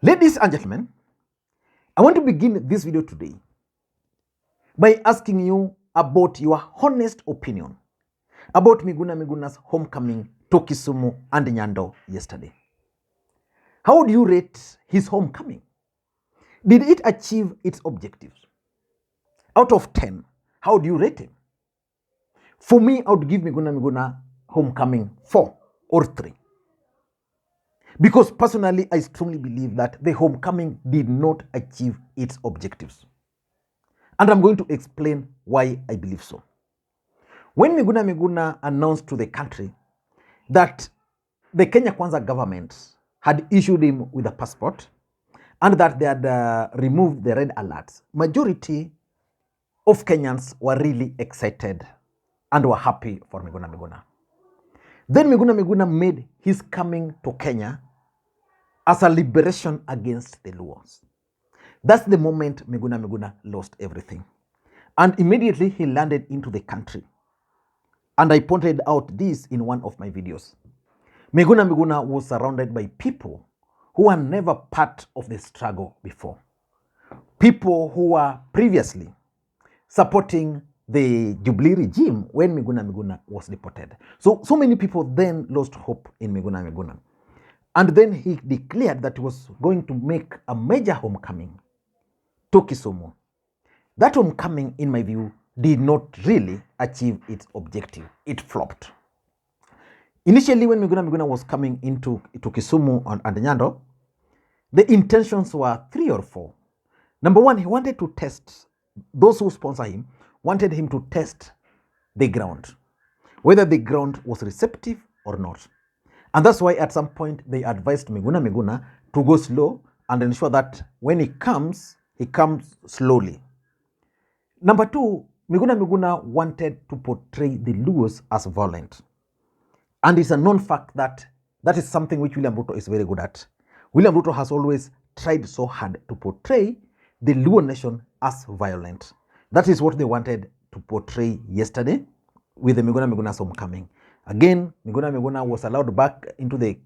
Ladies and gentlemen, I want to begin this video today by asking you about your honest opinion about Miguna Miguna's homecoming to Kisumu and Nyando yesterday. How do you rate his homecoming? Did it achieve its objectives? Out of 10, how do you rate him? For me, I would give Miguna Miguna homecoming 4 or 3. Because personally, I strongly believe that the homecoming did not achieve its objectives. And I'm going to explain why I believe so. When Miguna Miguna announced to the country that the Kenya Kwanza government had issued him with a passport and that they had removed the red alerts, majority of Kenyans were really excited and were happy for Miguna Miguna. Then Miguna Miguna made his coming to Kenya as a liberation against the Luos. That's the moment Miguna Miguna lost everything. And immediately he landed into the country. And I pointed out this in one of my videos. Miguna Miguna was surrounded by people who were never part of the struggle before. People who were previously supporting the Jubilee regime when Miguna Miguna was deported. So many people then lost hope in Miguna Miguna. And then he declared that he was going to make a major homecoming to Kisumu. That homecoming, in my view, did not really achieve its objective. It flopped. Initially, when Miguna Miguna was coming into Kisumu and Nyando, the intentions were 3 or 4. Number one, he wanted to test, those who sponsor him, wanted him to test the ground, whether the ground was receptive or not. And that's why at some point they advised Miguna Miguna to go slow and ensure that when he comes slowly. Number two, Miguna Miguna wanted to portray the Luos as violent. And it's a known fact that that is something which William Ruto is very good at. William Ruto has always tried so hard to portray the Luo nation as violent. That is what they wanted to portray yesterday with the Miguna Miguna's homecoming. Again, Miguna Miguna was allowed back into the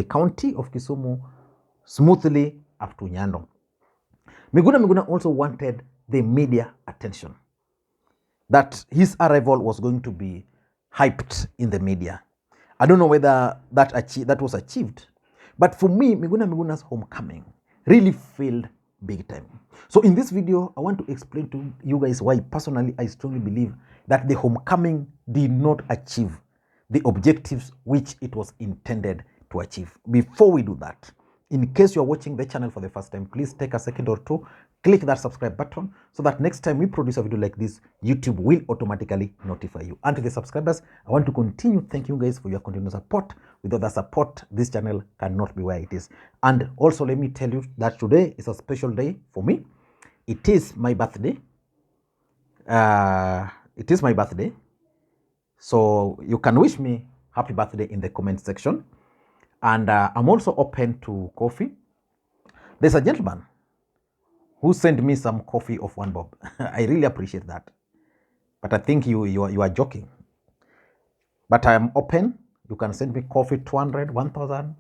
county of Kisumu smoothly up to Nyando. Miguna Miguna also wanted the media attention, that his arrival was going to be hyped in the media. I don't know whether that was achieved, but for me, Miguna Miguna's homecoming really failed big time. So in this video, I want to explain to you guys why personally I strongly believe that the homecoming did not achieve the objectives which it was intended to achieve. Before we do that, in case you're watching the channel for the first time, please take a second or two, click that subscribe button so that next time we produce a video like this, YouTube will automatically notify you. And to the subscribers, I want to continue thanking you guys for your continued support. Without the support, this channel cannot be where it is. And also let me tell you that today is a special day for me. It is my birthday. So you can wish me happy birthday in the comment section. And I'm also open to coffee. There's a gentleman who sent me some coffee of 1 bob. I really appreciate that. But I think you are joking. But I am open. You can send me coffee 200, 1000.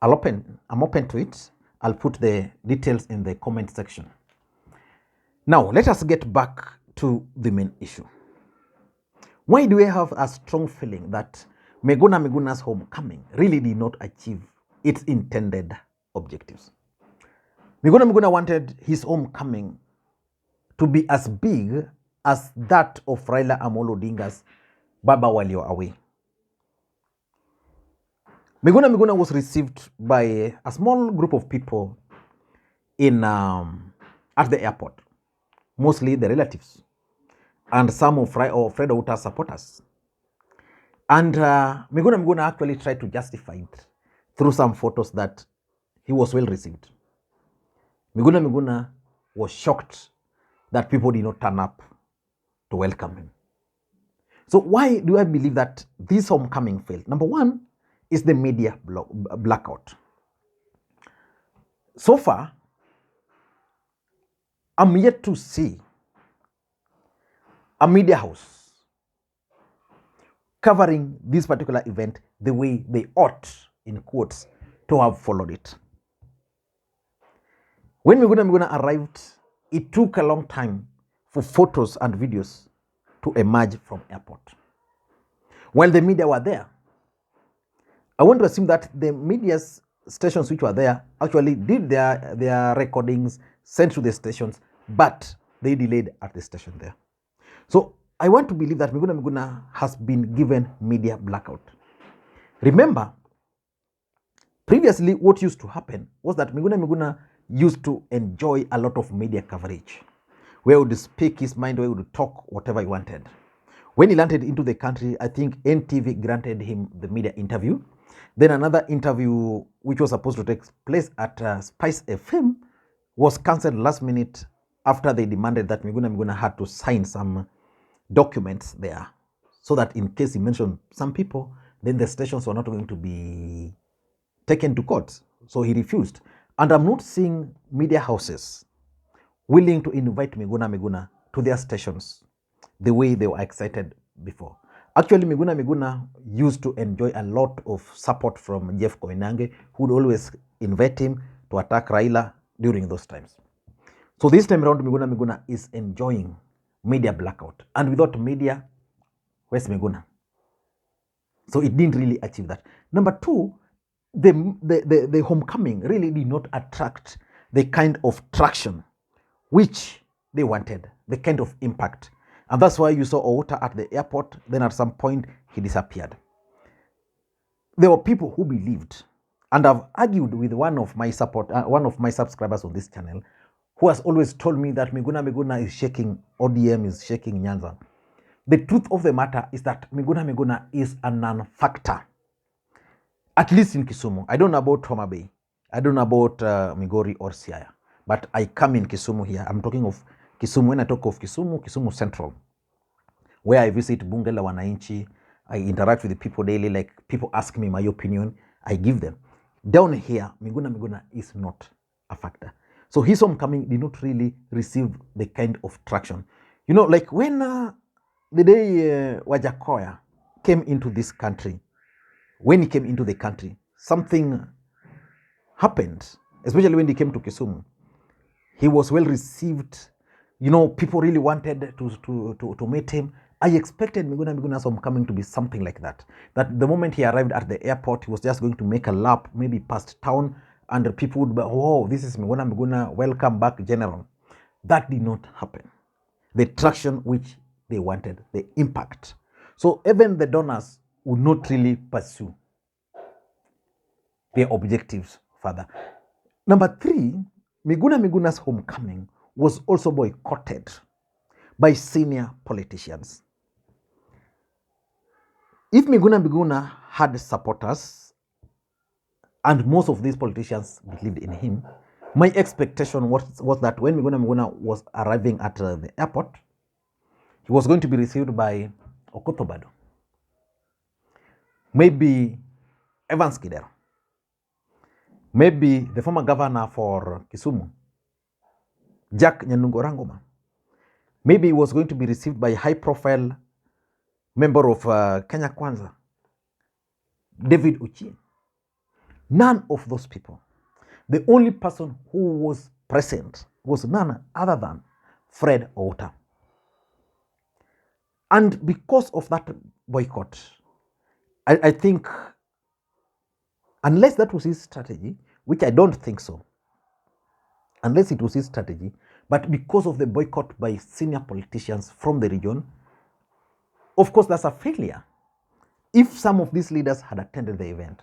I'm open to it. I'll put the details in the comment section. Now, let us get back to the main issue. Why do we have a strong feeling that Miguna Miguna's homecoming really did not achieve its intended objectives? Miguna Miguna wanted his homecoming to be as big as that of Raila Odinga's Baba Walio Away. Miguna Miguna was received by a small group of people at the airport, mostly the relatives and some of Fred Outa's supporters. And Miguna Miguna actually tried to justify it through some photos that he was well received. Miguna Miguna was shocked that people did not turn up to welcome him. So why do I believe that this homecoming failed? Number one is the media blackout. So far, I'm yet to see a media house covering this particular event the way they ought, in quotes, to have followed it. When Miguna Miguna arrived, it took a long time for photos and videos to emerge from airport. While the media were there, I want to assume that the media stations which were there actually did their recordings, sent to the stations, but they delayed at the station there. So I want to believe that Miguna Miguna has been given media blackout. Remember, previously what used to happen was that Miguna Miguna used to enjoy a lot of media coverage, where he would speak his mind, where he would talk whatever he wanted. When he landed into the country, I think NTV granted him the media interview. Then another interview, which was supposed to take place at Spice FM, was cancelled last minute after they demanded that Miguna Miguna had to sign some documents there, so that in case he mentioned some people, then the stations were not going to be taken to court. So he refused. And I'm not seeing media houses willing to invite Miguna Miguna to their stations the way they were excited before. Actually, Miguna Miguna used to enjoy a lot of support from Jeff Koinange, who would always invite him to attack Raila during those times. So this time around, Miguna Miguna is enjoying media blackout. And without media, where's Miguna? So it didn't really achieve that. Number two, the homecoming really did not attract the kind of traction which they wanted, the kind of impact. And that's why you saw Outa at the airport. Then at some point, he disappeared. There were people who believed, and I've argued with one of my subscribers on this channel, who has always told me that Miguna Miguna is shaking ODM, is shaking Nyanza. The truth of the matter is that Miguna Miguna is a non-factor, at least in Kisumu. I don't know about Homa Bay. I don't know about Migori or Siaya. But I come in Kisumu here. I'm talking of Kisumu. When I talk of Kisumu, Kisumu Central, where I visit Bunge la Wananchi, I interact with the people daily. Like, people ask me my opinion, I give them. Down here, Miguna Miguna is not a factor. So his homecoming did not really receive the kind of traction. You know, like when the day Wajakoya came into this country, when he came into the country, something happened, especially when he came to Kisumu. He was well received. You know, people really wanted to meet him. I expected Miguna Miguna's homecoming to be something like that. That the moment he arrived at the airport, he was just going to make a lap, maybe past town, and people would be, oh, this is Miguna Miguna, welcome back, General. That did not happen. The traction which they wanted, the impact. So even the donors would not really pursue their objectives further. Number three, Miguna Miguna's homecoming was also boycotted by senior politicians. If Miguna Miguna had supporters, and most of these politicians believed in him, my expectation was that when Miguna Miguna was arriving at the airport, he was going to be received by Okotobado, maybe Evans Kidero, maybe the former governor for Kisumu, Jack Nyanungorangoma. Maybe he was going to be received by a high-profile member of Kenya Kwanza, David Ochieng. None of those people. The only person who was present was none other than Fred Outa. And because of that boycott, I think, unless that was his strategy, which I don't think so, unless it was his strategy, but because of the boycott by senior politicians from the region, of course, that's a failure. If some of these leaders had attended the event,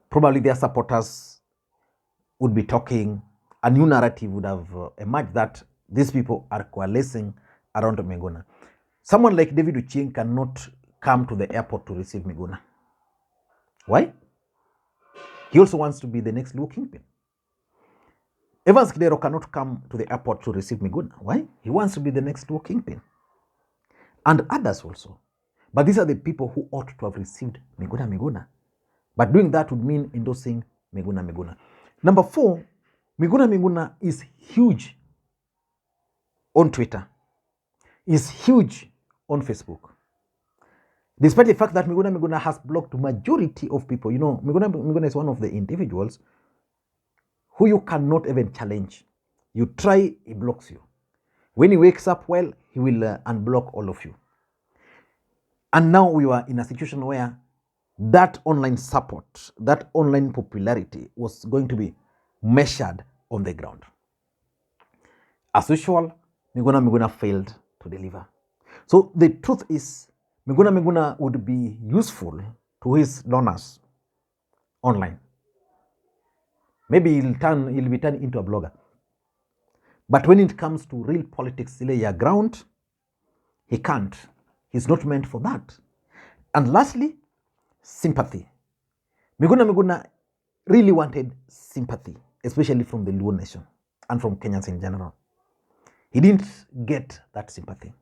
probably their supporters would be talking, a new narrative would have emerged that these people are coalescing around Miguna. Someone like David Ochieng cannot come to the airport to receive Miguna. Why? He also wants to be the next Luo Kingpin. Evans Kidero cannot come to the airport to receive Miguna. Why? He wants to be the next Luo Kingpin. And others also. But these are the people who ought to have received Miguna Miguna. But doing that would mean endorsing Miguna Miguna. Number four, Miguna Miguna is huge on Twitter, is huge on Facebook. Despite the fact that Miguna Miguna has blocked majority of people. You know, Miguna Miguna is one of the individuals who you cannot even challenge You try, he blocks you. When he wakes up well, he will unblock all of you. And now we were in a situation where that online support, that online popularity was going to be measured on the ground. As usual, Miguna Miguna failed to deliver. So the truth is, Miguna Miguna would be useful to his donors online. Maybe he'll be turned into a blogger. But when it comes to real politics, lay ground, he can't. He's not meant for that. And lastly, sympathy. Miguna Miguna really wanted sympathy, especially from the Luo nation and from Kenyans in general. He didn't get that sympathy.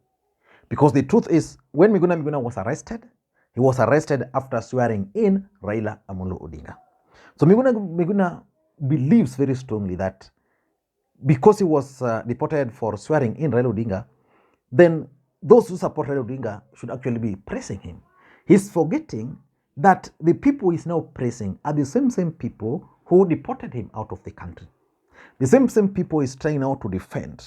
Because the truth is, when Miguna Miguna was arrested, he was arrested after swearing in Raila Odinga. So Miguna Miguna believes very strongly that because he was deported for swearing in Raila Odinga, then those who support Raila Odinga should actually be praising him. He's forgetting that the people he's now praising are the same people who deported him out of the country. The same people he's trying now to defend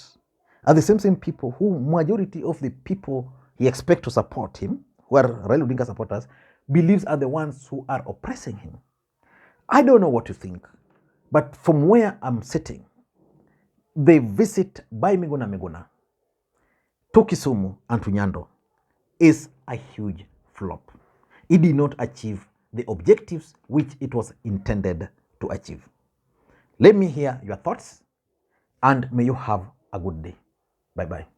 are the same people who majority of the people he expects to support him, who are Raila Odinga supporters, believes are the ones who are oppressing him. I don't know what you think, but from where I'm sitting, the visit by Miguna Miguna to Kisumu and to Nyando is a huge flop. It did not achieve the objectives which it was intended to achieve. Let me hear your thoughts, and may you have a good day. Bye-bye.